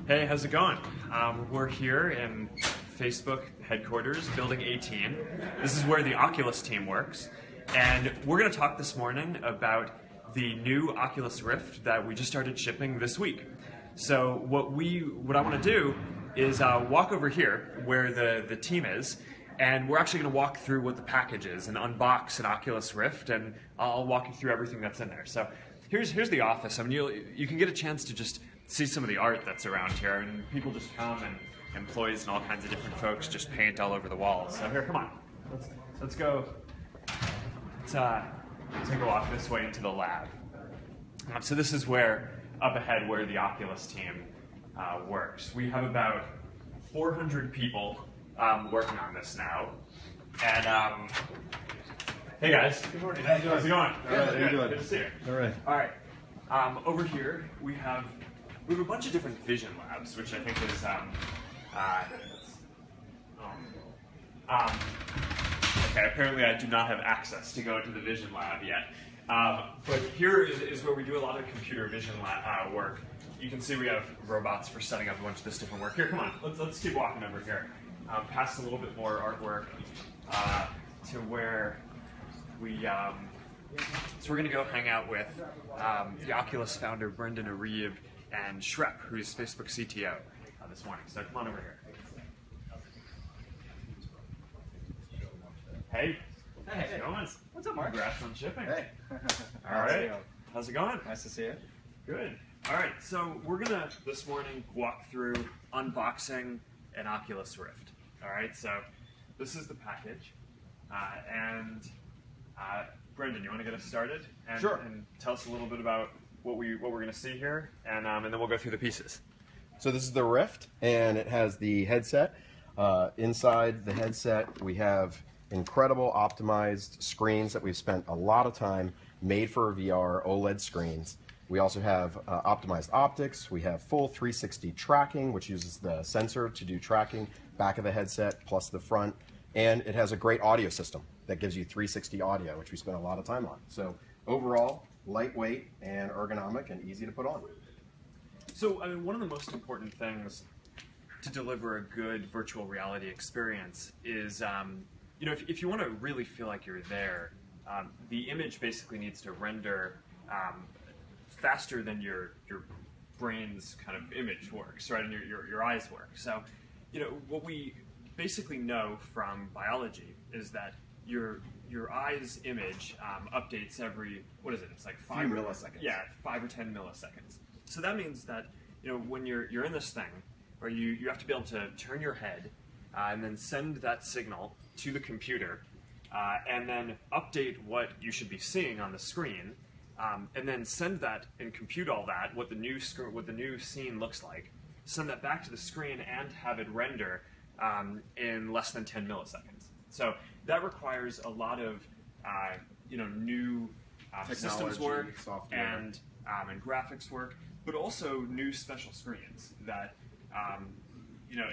Hey, how's it going? We're here in Facebook headquarters, Building 18. This is where the Oculus team works. And we're going to talk this morning about the new Oculus Rift that we just started shipping this week. So what I want to do is walk over here where the team is, and we're actually going to walk through what the package is and unbox an Oculus Rift, and I'll walk you through everything that's in there. So here's the office. I mean, you can get a chance to just see some of the art that's around here, and people just come, and employees and all kinds of different folks just paint all over the walls. So here, come on, let's go. Let's take a walk this way into the lab. So this is where, up ahead, where the Oculus team works. We have about 400 people working on this now, and hey guys, good morning. How's it going? Good to see you. All right. Over here we have a bunch of different vision labs, which I think is okay. Apparently, I do not have access to go into the vision lab yet. But here is where we do a lot of computer vision work. You can see we have robots for setting up a bunch of this different work. Here, come on, let's keep walking over here. Past a little bit more artwork to where we. So we're going to go hang out with the Oculus founder Brendan Areve and Shrep, who's Facebook CTO, this morning. So come on over here. Hey. How's it going? What's up, Mark? Congrats on shipping. Hey. All right. How's it going? Nice to see you. Good. All right. So we're gonna this morning walk through unboxing an Oculus Rift. All right. So this is the package, and Brendan, you want to get us started? And, Sure. And tell us a little bit about what we're going to see here, and then we'll go through the pieces. So this is the Rift, and it has the headset. Inside the headset, we have incredible optimized screens that we've spent a lot of time made for VR OLED screens. We also have optimized optics. We have full 360 tracking, which uses the sensor to do tracking, back of the headset plus the front. And it has a great audio system that gives you 360 audio, which we spent a lot of time on. So overall, lightweight and ergonomic and easy to put on. So, I mean, one of the most important things to deliver a good virtual reality experience is, you know, if you want to really feel like you're there, the image basically needs to render faster than your brain's kind of image works, right, and your eyes work. So, you know, what we basically know from biology is that your eye's image updates every, what is it? It's like 5 milliseconds. Yeah, 5 or 10 milliseconds. So that means that, you know, when you're in this thing, where you have to be able to turn your head and then send that signal to the computer, and then update what you should be seeing on the screen, and then send that and compute all that, what the new scene looks like, send that back to the screen and have it render in less than 10 milliseconds. So that requires a lot of you know, new systems work, software, and graphics work, but also new special screens that you know,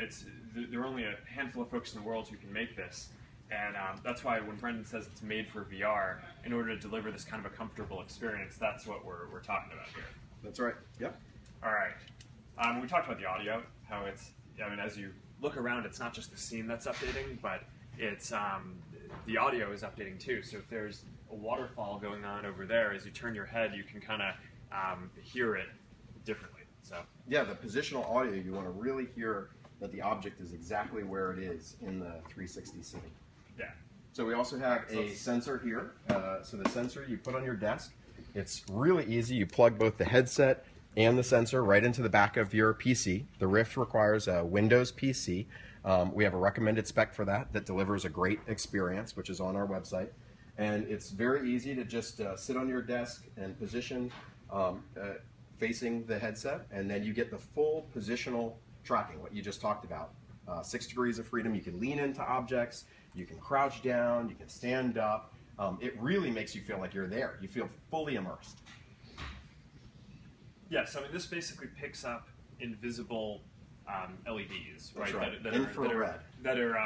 there are only a handful of folks in the world who can make this, and that's why when Brendan says it's made for VR, in order to deliver this kind of a comfortable experience, that's what we're talking about here. That's right. Yep. All right. We talked about the audio, how it's, I mean, as you look around, it's not just the scene that's updating, but it's the audio is updating too. So if there's a waterfall going on over there, as you turn your head, you can kind of hear it differently. So Yeah, the positional audio, you want to really hear that the object is exactly where it is in the 360 scene. yeah. So we also have a sensor here. So the sensor you put on your desk, it's really easy. You plug both the headset and the sensor right into the back of your PC. The Rift requires a Windows PC. We have a recommended spec for that delivers a great experience, which is on our website. And it's very easy to just sit on your desk and position facing the headset, and then you get the full positional tracking, what you just talked about. 6 degrees of freedom. You can lean into objects, you can crouch down, you can stand up. It really makes you feel like you're there. You feel fully immersed. Yes, I mean, this basically picks up invisible LEDs, right? That's right. That Infrared. That are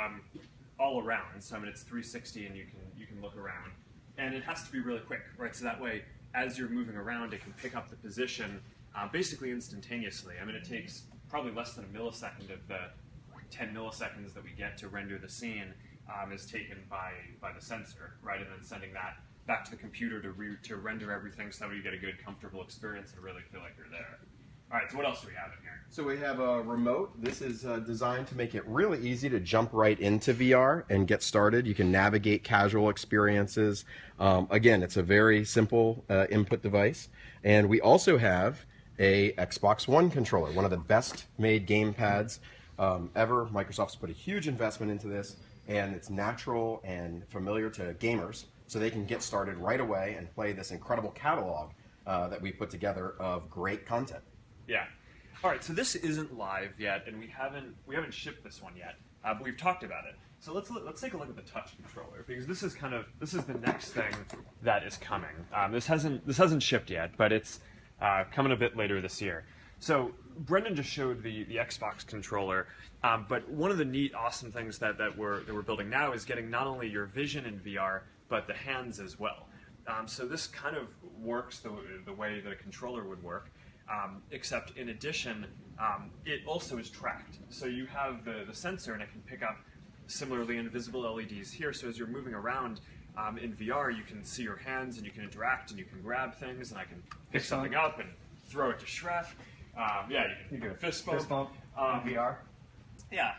all around. So I mean, it's 360, and you can look around, and it has to be really quick, right? So that way, as you're moving around, it can pick up the position basically instantaneously. I mean, it takes probably less than a millisecond of the 10 milliseconds that we get to render the scene is taken by the sensor, right? And then sending that back to the computer to render everything so that you get a good, comfortable experience and really feel like you're there. All right, so what else do we have in here? So we have a remote. This is designed to make it really easy to jump right into VR and get started. You can navigate casual experiences. Again, it's a very simple input device. And we also have a Xbox One controller, one of the best made game pads ever. Microsoft's put a huge investment into this, and it's natural and familiar to gamers, so they can get started right away and play this incredible catalog that we put together of great content. Yeah. All right. So this isn't live yet, and we haven't shipped this one yet, but we've talked about it. So let's take a look at the touch controller, because this is the next thing that is coming. This hasn't shipped yet, but it's coming a bit later this year. So Brendan just showed the Xbox controller, but one of the neat, awesome things that we're building now is getting not only your vision in VR, but the hands as well. So this kind of works the way that a controller would work. Except in addition, it also is tracked. So you have the sensor, and it can pick up similarly invisible LEDs here. So as you're moving around in VR, you can see your hands, and you can interact, and you can grab things, and I can pick something up and throw it to Shref. Yeah, you can do a fist bump. Fist bump in VR. Yeah,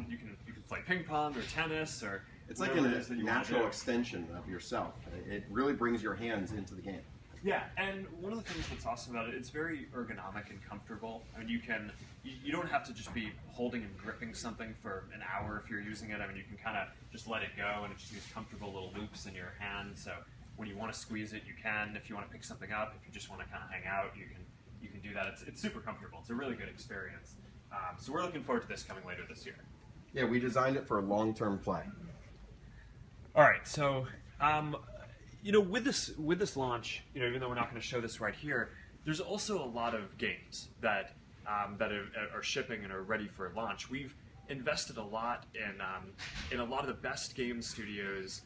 you can play ping pong or tennis or. It's like a natural extension of yourself. It really brings your hands into the game. Yeah, and one of the things that's awesome about it, it's very ergonomic and comfortable. I mean, you don't have to just be holding and gripping something for an hour if you're using it. I mean, you can kind of just let it go, and it just gives comfortable little loops in your hand. So when you want to squeeze it, you can. If you want to pick something up, if you just want to kind of hang out, you can do that. It's super comfortable. It's a really good experience. So we're looking forward to this coming later this year. Yeah, we designed it for long-term play. All right, so. With this launch, even though we're not going to show this right here, there's also a lot of games that are shipping and are ready for launch. We've invested a lot in a lot of the best game studios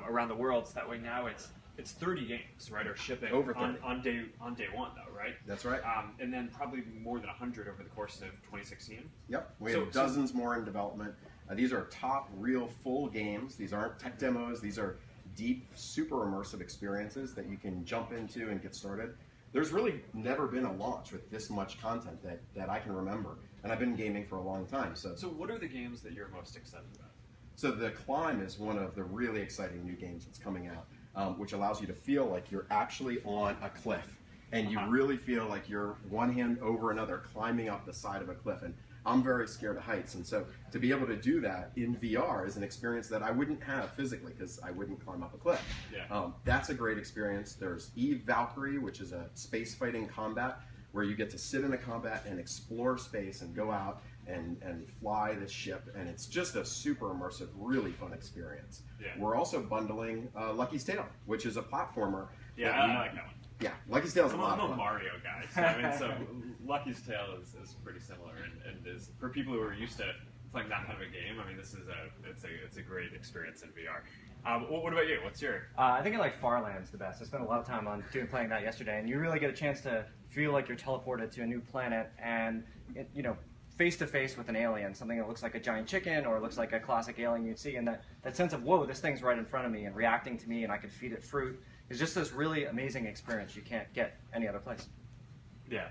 around the world. So that way now it's 30 games, right, are shipping over 30. on day one, though, right? That's right. And then probably more than 100 over the course of 2016. Yep, we have dozens more in development. These are top, real, full games. These aren't tech demos. These are deep, super immersive experiences that you can jump into and get started. There's really never been a launch with this much content that I can remember, and I've been gaming for a long time. So what are the games that you're most excited about? So The Climb is one of the really exciting new games that's coming out, which allows you to feel like you're actually on a cliff, and you really feel like you're one hand over another climbing up the side of a cliff. And I'm very scared of heights, and so to be able to do that in VR is an experience that I wouldn't have physically because I wouldn't climb up a cliff. Yeah. That's a great experience. There's Eve Valkyrie, which is a space fighting combat where you get to sit in a combat and explore space and go out and fly this ship, and it's just a super immersive, really fun experience. Yeah. We're also bundling Lucky's Tale, which is a platformer. Yeah, I like that one. Yeah, Lucky's Tale is a lot I'm of a fun. Mario guy, so I mean, so Lucky's Tale is pretty similar, and is for people who are used to playing that kind of a game. I mean, it's a great experience in VR. What about you? What's your? I think I like Farlands the best. I spent a lot of time playing that yesterday, and you really get a chance to feel like you're teleported to a new planet, and face to face with an alien, something that looks like a giant chicken or looks like a classic alien you'd see, and that sense of whoa, this thing's right in front of me and reacting to me, and I can feed it fruit. It's just this really amazing experience you can't get any other place. Yeah.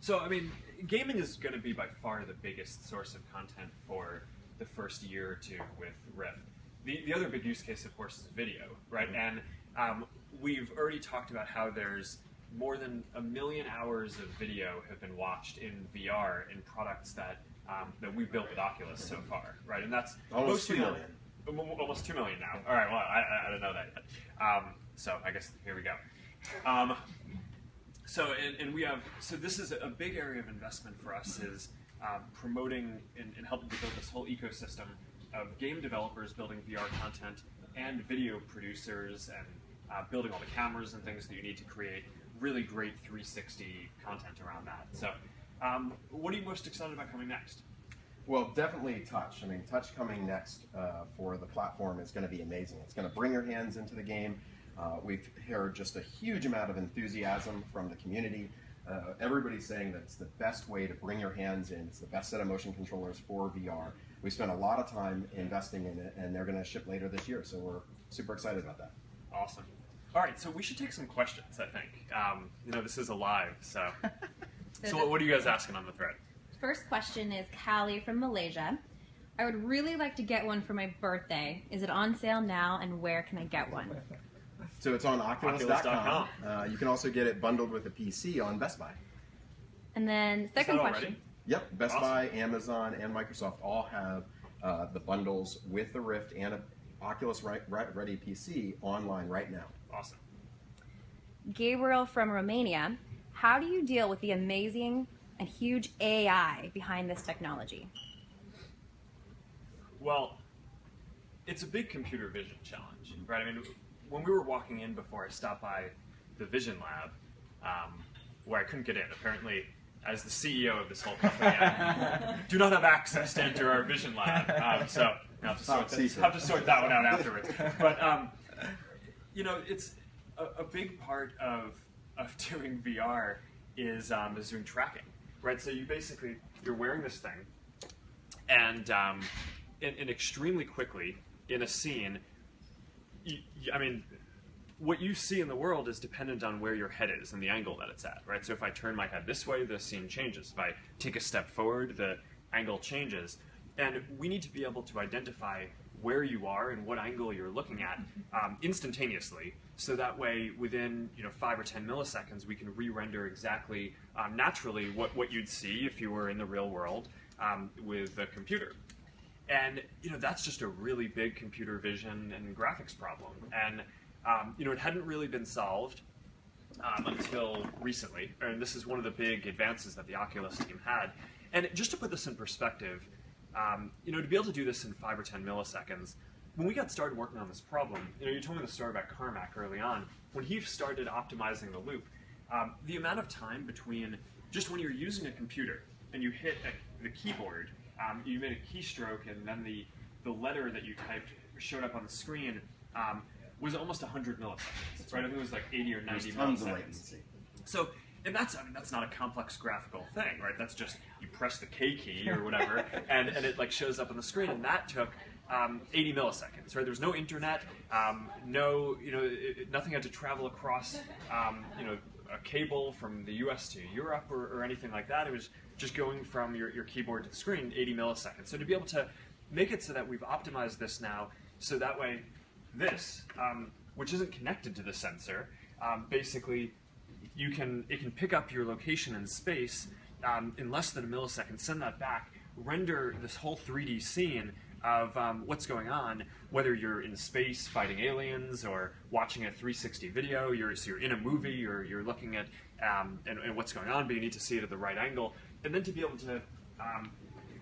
So, I mean, gaming is going to be by far the biggest source of content for the first year or two with Rift. The other big use case, of course, is video, right? And we've already talked about how there's more than 1 million hours of video have been watched in VR in products that we've built with Oculus so far, right? And that's almost 2 million. Almost 2 million now. All right, well, I don't know that yet. So I guess here we go. And we have, so this is a big area of investment for us is promoting and helping to build this whole ecosystem of game developers building VR content and video producers and building all the cameras and things that you need to create really great 360 content around that. So what are you most excited about coming next? Well, definitely touch. I mean, touch coming next for the platform is going to be amazing. It's going to bring your hands into the game. We've heard just a huge amount of enthusiasm from the community. Everybody's saying that it's the best way to bring your hands in. It's the best set of motion controllers for VR. We spent a lot of time investing in it, and they're going to ship later this year, so we're super excited about that. Awesome. All right, so we should take some questions, I think. This is a live, so... So what are you guys asking on the thread? First question is Callie from Malaysia. I would really like to get one for my birthday. Is it on sale now, and where can I get one? So it's on Oculus.com. You can also get it bundled with a PC on Best Buy. And then second question. Yep, Best Buy, Amazon, and Microsoft all have the bundles with the Rift and an Oculus Ready PC online right now. Awesome. Gabriel from Romania. How do you deal with the amazing and huge AI behind this technology? Well, it's a big computer vision challenge, right? I mean, when we were walking in before I stopped by the Vision Lab, where I couldn't get in, apparently, as the CEO of this whole company, I do not have access to enter our Vision Lab. So I have to sort that one out afterwards. But, it's a big part of doing VR is doing tracking, right? So you're wearing this thing, and extremely quickly in a scene, what you see in the world is dependent on where your head is and the angle that it's at, right? So if I turn my head this way, the scene changes. If I take a step forward, the angle changes. And we need to be able to identify where you are and what angle you're looking at instantaneously, so that way within 5 or 10 milliseconds we can re-render exactly naturally what you'd see if you were in the real world with a computer. And that's just a really big computer vision and graphics problem. And it hadn't really been solved until recently. And this is one of the big advances that the Oculus team had. And just to put this in perspective, to be able to do this in 5 or 10 milliseconds, when we got started working on this problem, you told me the story about Carmack early on. When he started optimizing the loop, the amount of time between just when you're using a computer and you hit the keyboard, you made a keystroke, and then the letter that you typed showed up on the screen, was almost 100 milliseconds, right? I think it was like 80 or 90 tons milliseconds. Of latency. So, and that's not a complex graphical thing, right? That's just you press the K key or whatever, and it like shows up on the screen, and that took 80 milliseconds, right? There was no internet, nothing had to travel across, a cable from the U.S. to Europe or anything like that. It was just going from your keyboard to the screen, 80 milliseconds. So to be able to make it so that we've optimized this now, so that way this, which isn't connected to the sensor, basically it can pick up your location in space in less than a millisecond, send that back, render this whole 3D scene of what's going on, whether you're in space fighting aliens or watching a 360 video, you're in a movie, you're looking at and what's going on, but you need to see it at the right angle, and then to be able to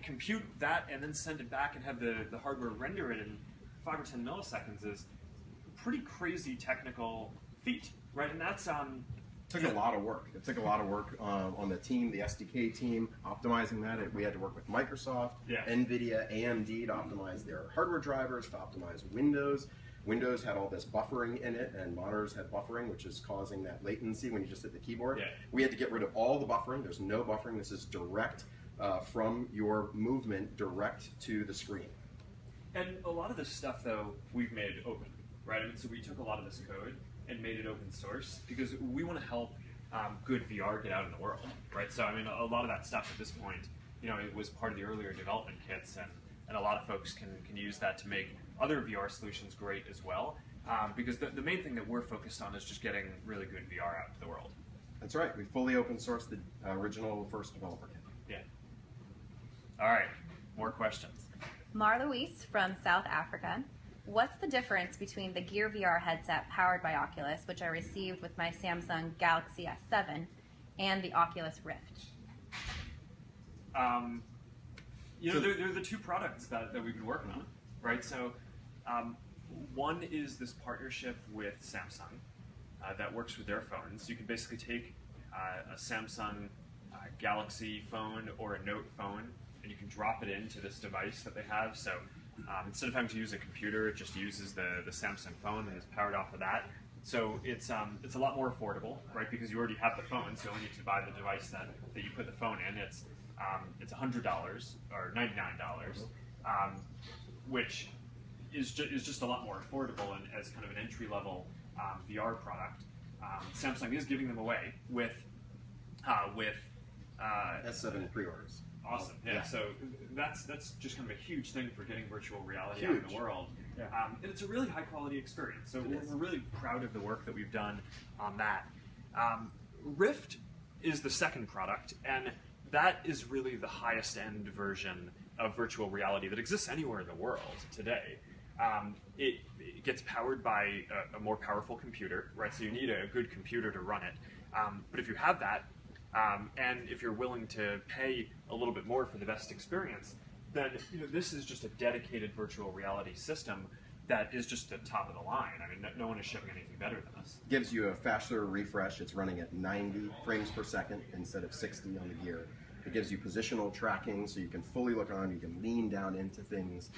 compute that and then send it back and have the hardware render it in 5 or 10 milliseconds is a pretty crazy technical feat, right? And that's It took a lot of work. It took a lot of work on the team, the SDK team, optimizing that. We had to work with Microsoft, NVIDIA, AMD to optimize their hardware drivers, to optimize Windows. Windows had all this buffering in it, and monitors had buffering, which is causing that latency when you just hit the keyboard. Yeah. We had to get rid of all the buffering. There's no buffering. This is direct from your movement direct to the screen. And a lot of this stuff, though, we've made open, right? And so we took a lot of this code and made it open source because we want to help good VR get out in the world, right? So, a lot of that stuff at this point, it was part of the earlier development kits, and a lot of folks can use that to make other VR solutions great as well, because the main thing that we're focused on is just getting really good VR out to the world. That's right. We fully open sourced the original first developer kit. Yeah. All right. More questions. Marlouise from South Africa. What's the difference between the Gear VR headset powered by Oculus, which I received with my Samsung Galaxy S7, and the Oculus Rift? They're the two products that we've been working on, right? So one is this partnership with Samsung that works with their phones. You can basically take a Samsung Galaxy phone or a Note phone, and you can drop it into this device that they have. So instead of having to use a computer, it just uses the Samsung phone and is powered off of that. So it's a lot more affordable, right? Because you already have the phone, so you only need to buy the device that you put the phone in. It's $100 or $99, which is just a lot more affordable and as kind of an entry level VR product. Samsung is giving them away with S7 pre-orders. Awesome. Yeah. So that's just kind of a huge thing for getting virtual reality out in the world. Yeah. And it's a really high quality experience. So we're really proud of the work that we've done on that. Rift is the second product, and that is really the highest end version of virtual reality that exists anywhere in the world today. It gets powered by a more powerful computer, right? So you need a good computer to run it. But if you have that, and if you're willing to pay a little bit more for the best experience, then this is just a dedicated virtual reality system that is just the top of the line. I mean, no one is shipping anything better than us. Gives you a faster refresh. It's running at 90 frames per second instead of 60 on the Gear. It gives you positional tracking, so you can fully look on, you can lean down into things,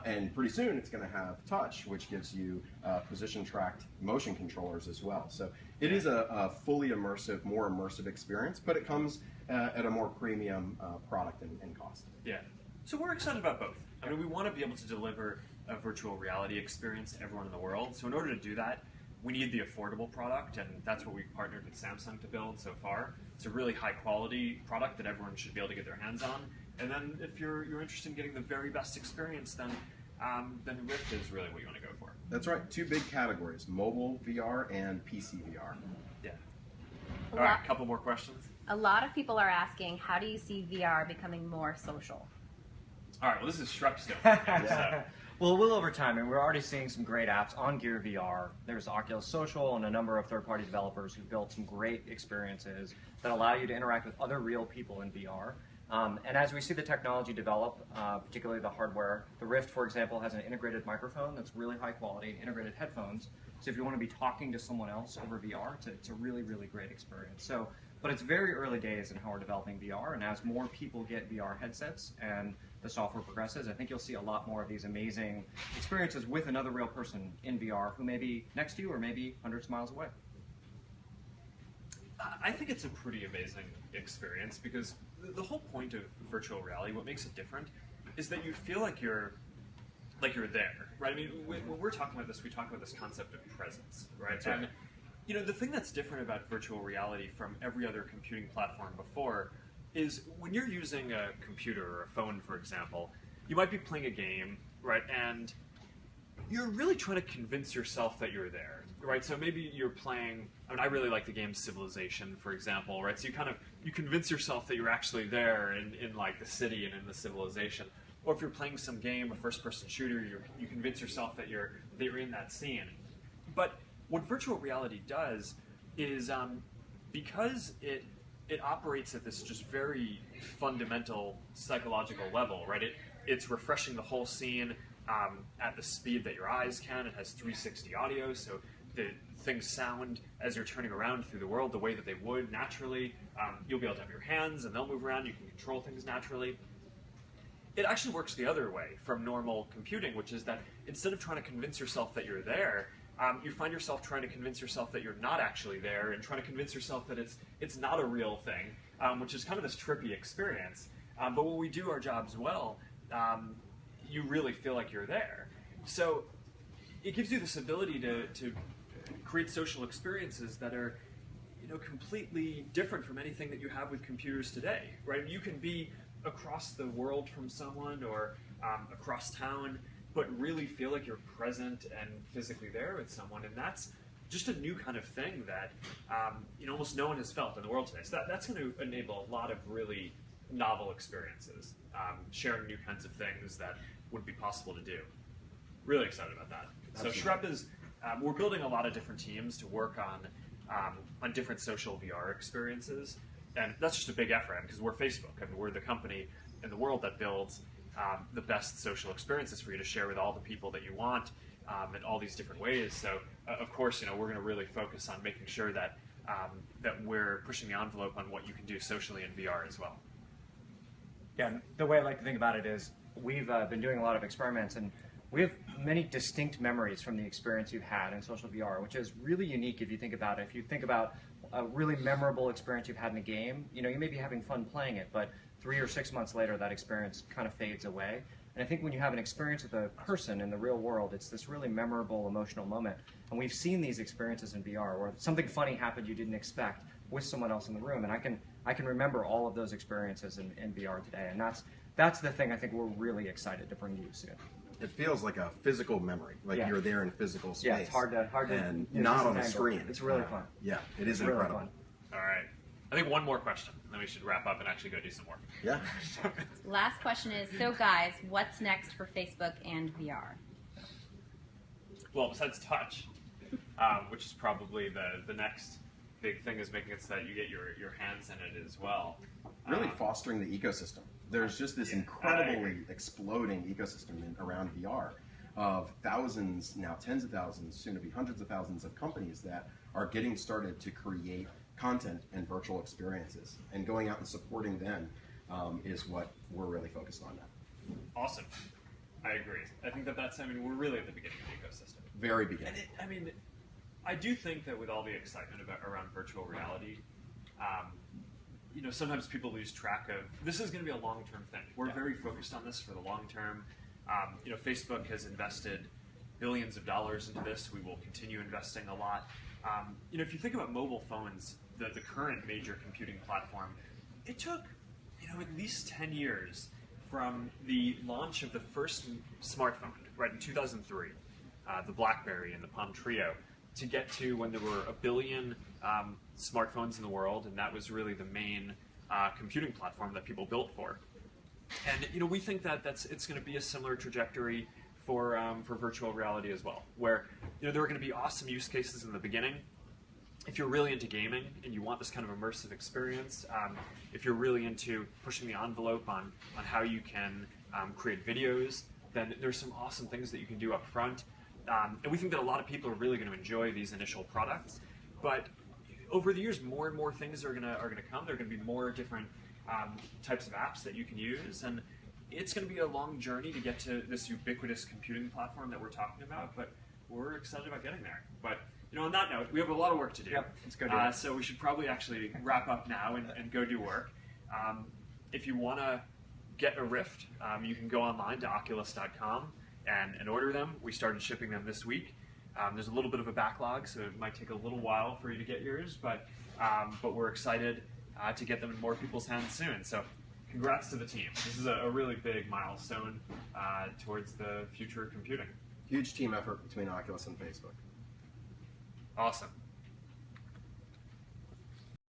and pretty soon it's going to have touch, which gives you position-tracked motion controllers as well. So it is a fully immersive, more immersive experience, but it comes at a more premium product and cost. Yeah. So we're excited about both. I mean, we want to be able to deliver a virtual reality experience to everyone in the world. So in order to do that, we need the affordable product, and that's what we've partnered with Samsung to build so far. It's a really high quality product that everyone should be able to get their hands on. And then if you're interested in getting the very best experience, then Rift is really what you want to go for. That's right. Two big categories: mobile VR and PC VR. Yeah. All right, a couple more questions. A lot of people are asking, how do you see VR becoming more social? All right, well, this is Shrek stuff. Well, it will over time, and we're already seeing some great apps on Gear VR. There's Oculus Social and a number of third-party developers who've built some great experiences that allow you to interact with other real people in VR. And as we see the technology develop, particularly the hardware, the Rift, for example, has an integrated microphone that's really high quality, integrated headphones. So if you want to be talking to someone else over VR, it's a really, really great experience. So, but it's very early days in how we're developing VR, and as more people get VR headsets and the software progresses, I think you'll see a lot more of these amazing experiences with another real person in VR who may be next to you or maybe hundreds of miles away. I think it's a pretty amazing experience because the whole point of virtual reality, what makes it different, is that you feel like you're there, right? I mean, when we're talking about this, we talk about this concept of presence, right? And the thing that's different about virtual reality from every other computing platform before is when you're using a computer or a phone, for example, you might be playing a game, right? And you're really trying to convince yourself that you're there, right? So maybe you're playing, I really like the game Civilization, for example, right? So you convince yourself that you're actually there in like the city and in the civilization. Or if you're playing some game, a first-person shooter, you convince yourself that you're in that scene. But what virtual reality does is, because it operates at this just very fundamental psychological level, right? It's refreshing the whole scene at the speed that your eyes can. It has 360 audio, so the things sound as you're turning around through the world the way that they would naturally. You'll be able to have your hands, and they'll move around. You can control things naturally. It actually works the other way from normal computing, which is that instead of trying to convince yourself that you're there, you find yourself trying to convince yourself that you're not actually there and trying to convince yourself that it's not a real thing, which is kind of this trippy experience. But when we do our jobs well, you really feel like you're there. So it gives you this ability to create social experiences that are completely different from anything that you have with computers today, right? You can be across the world from someone or across town, but really feel like you're present and physically there with someone, and that's just a new kind of thing that almost no one has felt in the world today. So that's going to enable a lot of really novel experiences, sharing new kinds of things that wouldn't be possible to do. Really excited about that. Absolutely. So Shrep is, we're building a lot of different teams to work on different social VR experiences, and that's just a big effort because we're Facebook. I mean, we're the company in the world that builds the best social experiences for you to share with all the people that you want in all these different ways. So, of course, we're going to really focus on making sure that that we're pushing the envelope on what you can do socially in VR as well. Yeah, the way I like to think about it is we've been doing a lot of experiments, and we have many distinct memories from the experience you've had in social VR, which is really unique if you think about it. If you think about a really memorable experience you've had in a game, you may be having fun playing it, but 3 or 6 months later, that experience kind of fades away. And I think when you have an experience with a person in the real world, it's this really memorable, emotional moment. And we've seen these experiences in VR where something funny happened you didn't expect with someone else in the room. And I can remember all of those experiences in VR today. And that's the thing I think we're really excited to bring to you soon. It feels like a physical memory, like you're there in physical space. Yeah, it's hard to and not on a screen. It's really fun. Yeah, it is really incredible. Fun. All right. I think one more question, and then we should wrap up and actually go do some work. Yeah. Last question is, so guys, what's next for Facebook and VR? Well, besides touch, which is probably the next big thing, is making it so that you get your hands in it as well. Really fostering the ecosystem. There's just this incredibly exploding ecosystem around VR of thousands, now tens of thousands, soon to be hundreds of thousands of companies that are getting started to create content and virtual experiences. And going out and supporting them is what we're really focused on now. Awesome. I agree. I think that's, we're really at the beginning of the ecosystem. Very beginning. And I do think that with all the excitement around virtual reality, sometimes people lose track of, this is going to be a long-term thing. We're very focused on this for the long term. Facebook has invested billions of dollars into this. We will continue investing a lot. If you think about mobile phones, the current major computing platform, it took at least 10 years from the launch of the first smartphone, right, in 2003, the BlackBerry and the Palm Trio, to get to when there were 1 billion smartphones in the world, and that was really the main computing platform that people built for. And we think that it's going to be a similar trajectory for virtual reality as well, where there are going to be awesome use cases in the beginning. If you're really into gaming and you want this kind of immersive experience, if you're really into pushing the envelope on how you can create videos, then there's some awesome things that you can do up front. And we think that a lot of people are really going to enjoy these initial products. But over the years, more and more things are going to come. There are going to be more different types of apps that you can use. And it's going to be a long journey to get to this ubiquitous computing platform that we're talking about. But we're excited about getting there. But on that note, we have a lot of work to do. Yep, let's go do it. So we should probably actually wrap up now and go do work. If you want to get a Rift, you can go online to oculus.com and order them. We started shipping them this week. There's a little bit of a backlog, so it might take a little while for you to get yours, but we're excited to get them in more people's hands soon. So congrats to the team. This is a really big milestone towards the future of computing. Huge team effort between Oculus and Facebook. Awesome.